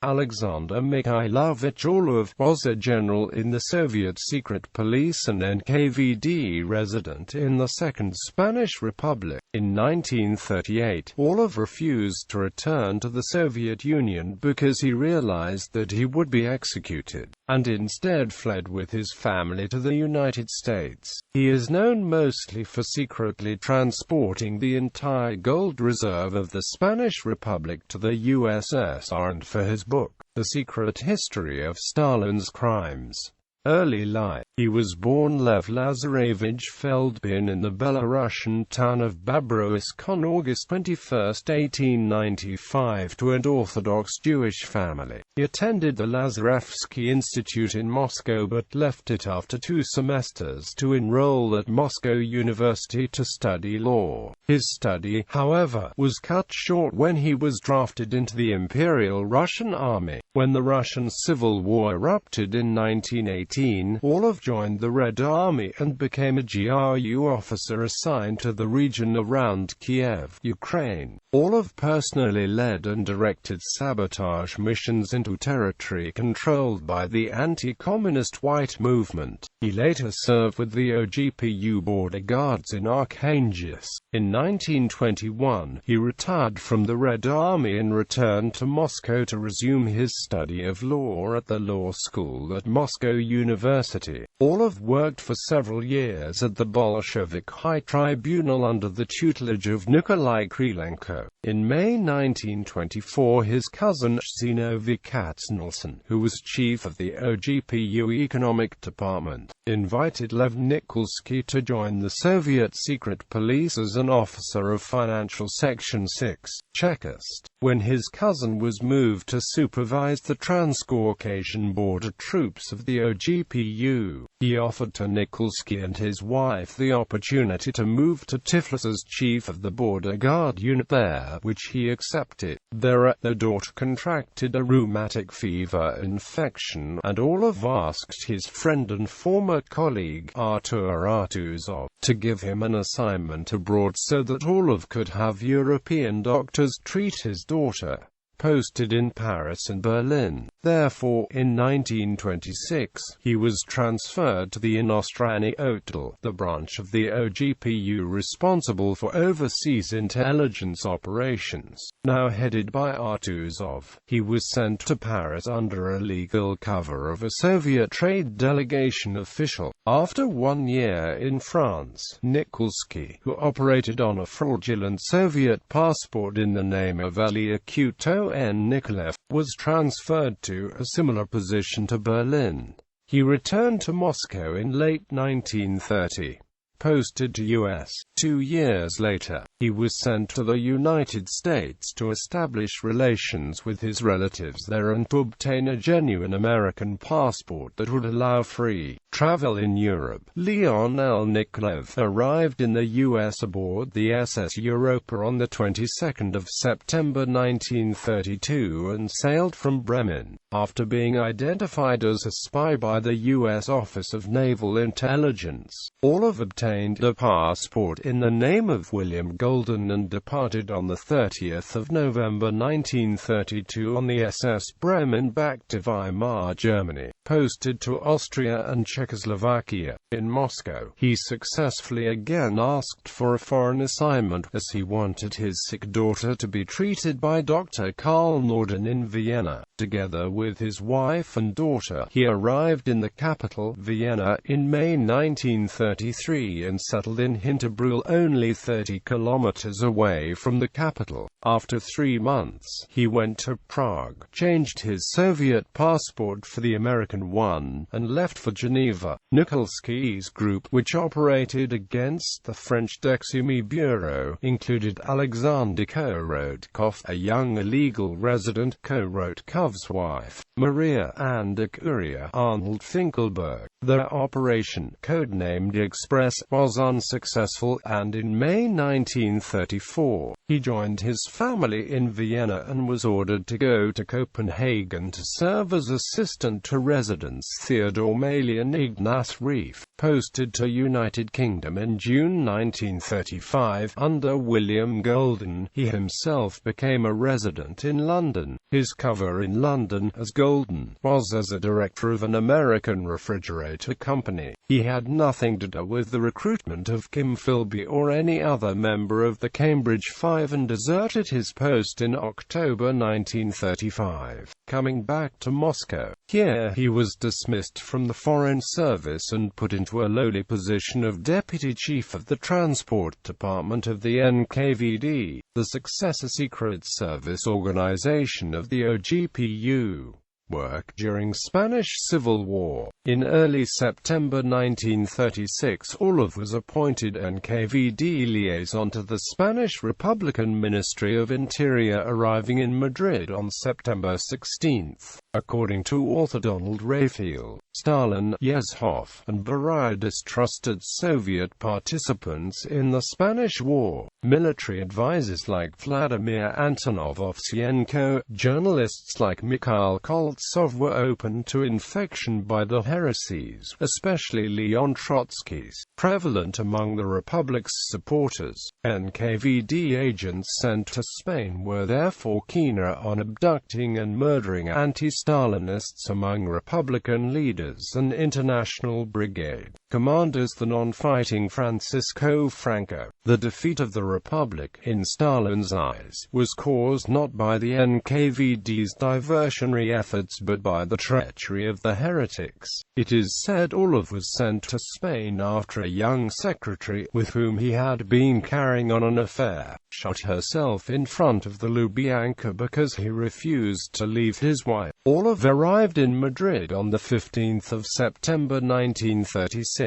Aleksandr Mikhailovich Orlov was a general in the Soviet secret police and NKVD resident in the Second Spanish Republic. In 1938, Orlov refused to return to the Soviet Union because he realized that he would be executed, and instead fled with his family to the United States. He is known mostly for secretly transporting the entire gold reserve of the Spanish Republic to the USSR and for his book, The Secret History of Stalin's Crimes. Early life. He was born Lev Lazarevich Feldbin in the Belarusian town of Babroisk on August 21, 1895, to an Orthodox Jewish family. He attended the Lazarevsky Institute in Moscow but left it after 2 semesters to enroll at Moscow University to study law. His study, however, was cut short when he was drafted into the Imperial Russian Army. When the Russian Civil War erupted in 1918, Orlov joined the Red Army and became a GRU officer assigned to the region around Kiev, Ukraine. Orlov personally led and directed sabotage missions into territory controlled by the anti-communist White Movement. He later served with the OGPU border guards in Archangels. In 1921, he retired from the Red Army and returned to Moscow to resume his study of law at the law school at Moscow University. Orlov worked for several years at the Bolshevik High Tribunal under the tutelage of Nikolai Krylenko. In May 1924, his cousin Zinovy Katznelson, who was chief of the OGPU Economic Department, invited Lev Nikolsky to join the Soviet secret police as an officer of Financial Section 6, Chekist. When his cousin was moved to supervise the Transcaucasian border troops of the OGPU, he offered to Nikolsky and his wife the opportunity to move to Tiflis as chief of the border guard unit there, which he accepted. There, their daughter contracted a rheumatic fever infection, and Orlov asked his friend and former colleague, Artur Artuzov, to give him an assignment abroad so that Orlov could have European doctors treat his daughter. Posted in Paris and Berlin. Therefore, in 1926, he was transferred to the Inostrany Odel, the branch of the OGPU responsible for overseas intelligence operations. Now headed by Artuzov, he was sent to Paris under a legal cover of a Soviet trade delegation official. After 1 year in France, Nikolsky, who operated on a fraudulent Soviet passport in the name of Elia Kuto N. Nikolaev, was transferred to a similar position to Berlin. He returned to Moscow in late 1930. Posted to U.S. 2 years later, he was sent to the United States to establish relations with his relatives there and to obtain a genuine American passport that would allow free travel in Europe. Leon L. Nikolaev arrived in the U.S. aboard the SS Europa on the 22nd of September 1932 and sailed from Bremen. After being identified as a spy by the U.S. Office of Naval Intelligence, Orlov obtained a passport in the name of William Golden and departed on the 30th of November 1932 on the SS Bremen back to Weimar, Germany. Posted to Austria and Czechoslovakia. In Moscow, he successfully again asked for a foreign assignment, as he wanted his sick daughter to be treated by Dr. Karl Norden in Vienna. Together with his wife and daughter, he arrived in the capital, Vienna, in May 1933 and settled in Hinterbrühl, only 30 kilometers away from the capital. After 3 months, he went to Prague, changed his Soviet passport for the American one, and left for Geneva. Nikolsky's group, which operated against the French Dexumy Bureau, included Alexander Korotkov, a young illegal resident, Korotkov's wife, Maria, and Akuria, Arnold Finkelberg. Their operation, codenamed Express, was unsuccessful, and in May 1934, he joined his family in Vienna and was ordered to go to Copenhagen to serve as assistant to residents Theodor Maly and Ignaz Reef. Posted to United Kingdom in June 1935 under William Golden, he himself became a resident in London. His cover in London, as Golden, was as a director of an American refrigerator company. He had nothing to do with the recruitment of Kim Philby or any other member of the Cambridge Five and deserted his post in October 1935. Coming back to Moscow, here he was dismissed from the Foreign Service and put into a lowly position of Deputy Chief of the Transport Department of the NKVD, the successor secret service organization of the OGPU. Work during Spanish Civil War. In early September 1936, Orlov was appointed NKVD liaison to the Spanish Republican Ministry of Interior, arriving in Madrid on September 16. According to author Donald Raphael, Stalin, Yezhov, and Beria distrusted Soviet participants in the Spanish War. Military advisors like Vladimir Antonov Ovsienko, journalists like Mikhail Koltsov were open to infection by the heresies, especially Leon Trotsky's, prevalent among the Republic's supporters. NKVD agents sent to Spain were therefore keener on abducting and murdering anti-Stalinists among Republican leaders and International Brigade commanders than on fighting Francisco Franco. The defeat of the Republic, in Stalin's eyes, was caused not by the NKVD's diversionary efforts but by the treachery of the heretics. It is said Orlov was sent to Spain after a young secretary, with whom he had been carrying on an affair, shot herself in front of the Lubyanka because he refused to leave his wife. Orlov arrived in Madrid on the 15th of September 1936.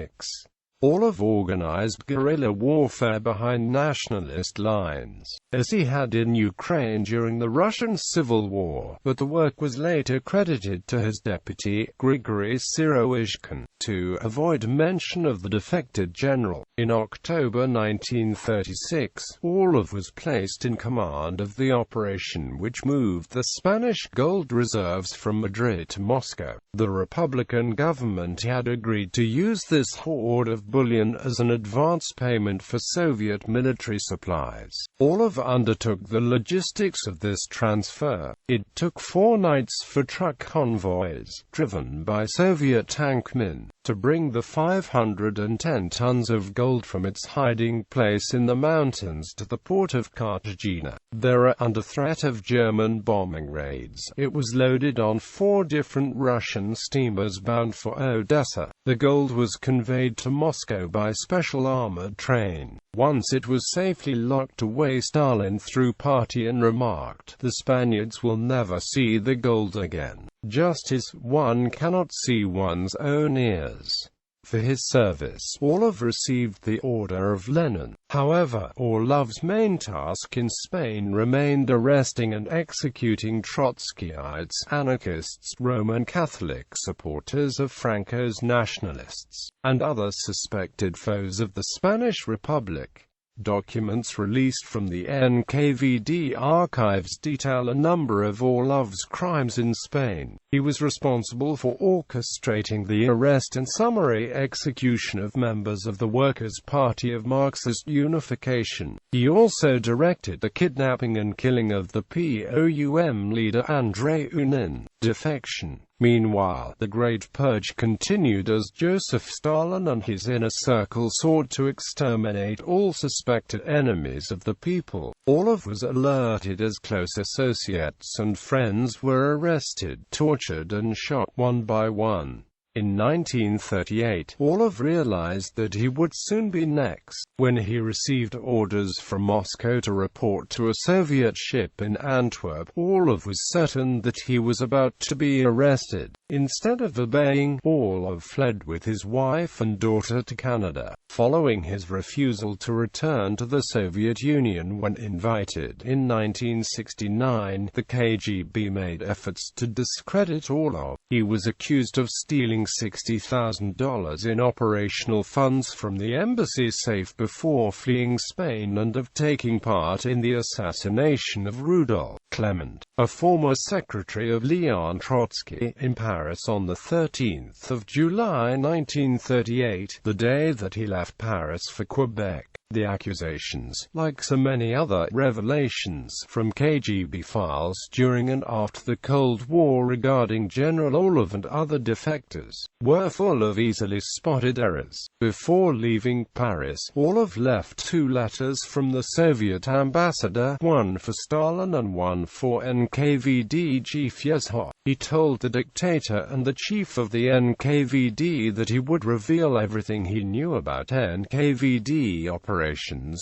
Orlov organized guerrilla warfare behind nationalist lines, as he had in Ukraine during the Russian Civil War, but the work was later credited to his deputy, Grigory Seroishkin, to avoid mention of the defected general. In October 1936, Orlov was placed in command of the operation which moved the Spanish gold reserves from Madrid to Moscow. The Republican government had agreed to use this hoard of bullion as an advance payment for Soviet military supplies. Orlov undertook the logistics of this transfer. It took 4 nights for truck convoys, driven by Soviet tankmen, to bring the 510 tons of gold from its hiding place in the mountains to the port of Cartagena. There, under threat of German bombing raids, it was loaded on 4 different Russian steamers bound for Odessa. The gold was conveyed to Moscow by special armored train. Once it was safely locked away, Stalin threw party and remarked, "The Spaniards will never see the gold again, just as one cannot see one's own ears." For his service, Orlov received the Order of Lenin. However, Orlov's main task in Spain remained arresting and executing Trotskyites, anarchists, Roman Catholic supporters of Franco's nationalists, and other suspected foes of the Spanish Republic. Documents released from the NKVD archives detail a number of Orlov's crimes in Spain. He was responsible for orchestrating the arrest and summary execution of members of the Workers' Party of Marxist Unification. He also directed the kidnapping and killing of the POUM leader Andrei Unin. Defection. Meanwhile, the Great Purge continued as Joseph Stalin and his inner circle sought to exterminate all suspected enemies of the people. Orlov was alerted as close associates and friends were arrested, tortured and shot one by one. In 1938, Orlov realized that he would soon be next. When he received orders from Moscow to report to a Soviet ship in Antwerp, Orlov was certain that he was about to be arrested. Instead of obeying, Orlov fled with his wife and daughter to Canada, following his refusal to return to the Soviet Union when invited. In 1969, the KGB made efforts to discredit Orlov. He was accused of stealing $60,000 in operational funds from the embassy safe before fleeing Spain and of taking part in the assassination of Rudolf Clement, a former secretary of Leon Trotsky, in Paris on 13 July 1938, the day that he left Paris for Quebec. The accusations, like so many other revelations from KGB files during and after the Cold War regarding General Orlov and other defectors, were full of easily spotted errors. Before leaving Paris, Orlov left 2 letters from the Soviet ambassador, one for Stalin and one for NKVD chief He. He told the dictator and the chief of the NKVD that he would reveal everything he knew about NKVD operations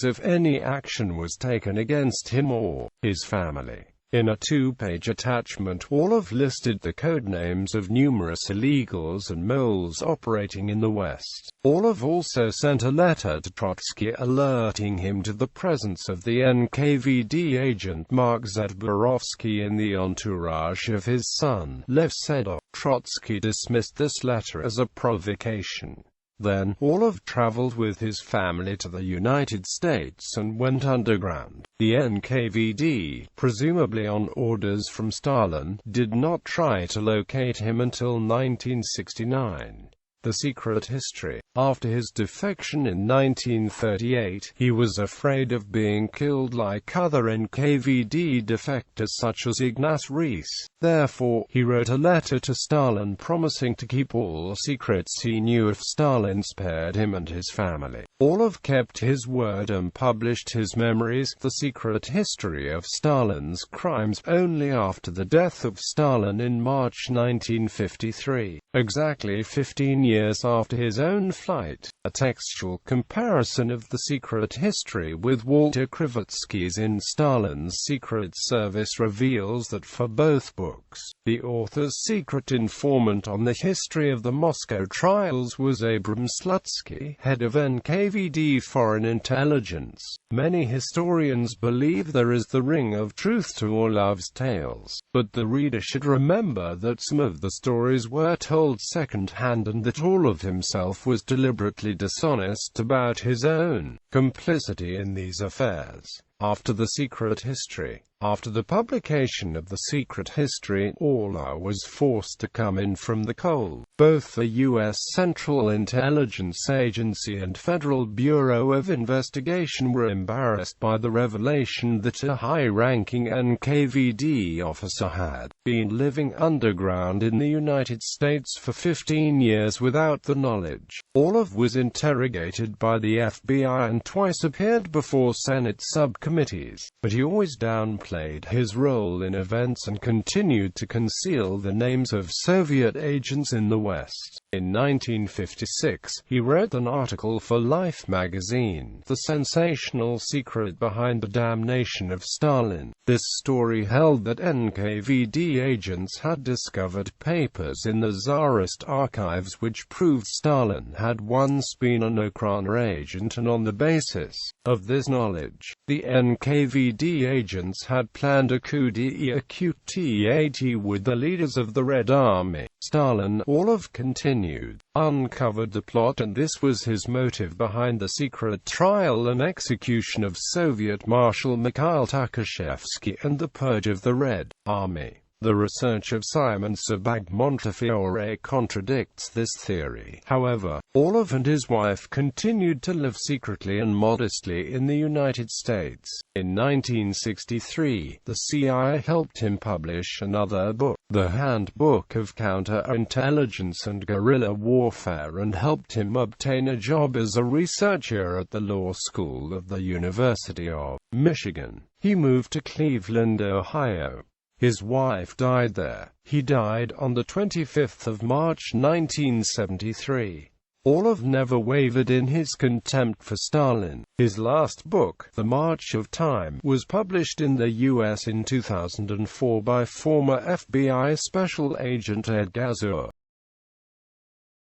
if any action was taken against him or his family. In a 2-page attachment, Orlov listed the code names of numerous illegals and moles operating in the West. Orlov also sent a letter to Trotsky alerting him to the presence of the NKVD agent Mark Zadborovsky in the entourage of his son, Lev Sedov. Trotsky dismissed this letter as a provocation. Then, Orlov traveled with his family to the United States and went underground. The NKVD, presumably on orders from Stalin, did not try to locate him until 1969. The Secret History. After his defection in 1938, he was afraid of being killed like other NKVD defectors such as Ignaz Reis. Therefore, he wrote a letter to Stalin promising to keep all secrets he knew if Stalin spared him and his family. Orlov kept his word and published his memoirs, The Secret History of Stalin's Crimes, only after the death of Stalin in March 1953, exactly 15 years after his own flight. A textual comparison of The Secret History with Walter Krivitsky's In Stalin's Secret Service reveals that for both books, the author's secret informant on the history of the Moscow trials was Abram Slutsky, head of NKVD Foreign Intelligence. Many historians believe there is the ring of truth to Orlov's tales, but the reader should remember that some of the stories were told second-hand and that Orlov himself was deliberately dishonest about his own complicity in these affairs. After The Secret History. After the publication of The Secret History, Orlov was forced to come in from the cold. Both the U.S. Central Intelligence Agency and Federal Bureau of Investigation were embarrassed by the revelation that a high-ranking NKVD officer had been living underground in the United States for 15 years without the knowledge. Orlov was interrogated by the FBI and twice appeared before Senate subcommittees, but he always downplayed his role in events and continued to conceal the names of Soviet agents in the West. In 1956, he wrote an article for Life magazine, The Sensational Secret Behind the Damnation of Stalin. This story held that NKVD agents had discovered papers in the Tsarist archives which proved Stalin had once been an Okhrana agent, and on the basis of this knowledge, the NKVD agents had planned a coup d'état with the leaders of the Red Army. Stalin, Orlov continued, uncovered the plot, and this was his motive behind the secret trial and execution of Soviet Marshal Mikhail Tukhachevsky and the purge of the Red Army. The research of Simon Sebag Montefiore contradicts this theory. However, Orlov and his wife continued to live secretly and modestly in the United States. In 1963, the CIA helped him publish another book, The Handbook of Counterintelligence and Guerrilla Warfare, and helped him obtain a job as a researcher at the law school of the University of Michigan. He moved to Cleveland, Ohio. His wife died there. He died on the 25th of March 1973. Orlov never wavered in his contempt for Stalin. His last book, The March of Time, was published in the U.S. in 2004 by former FBI Special Agent Ed Gazur.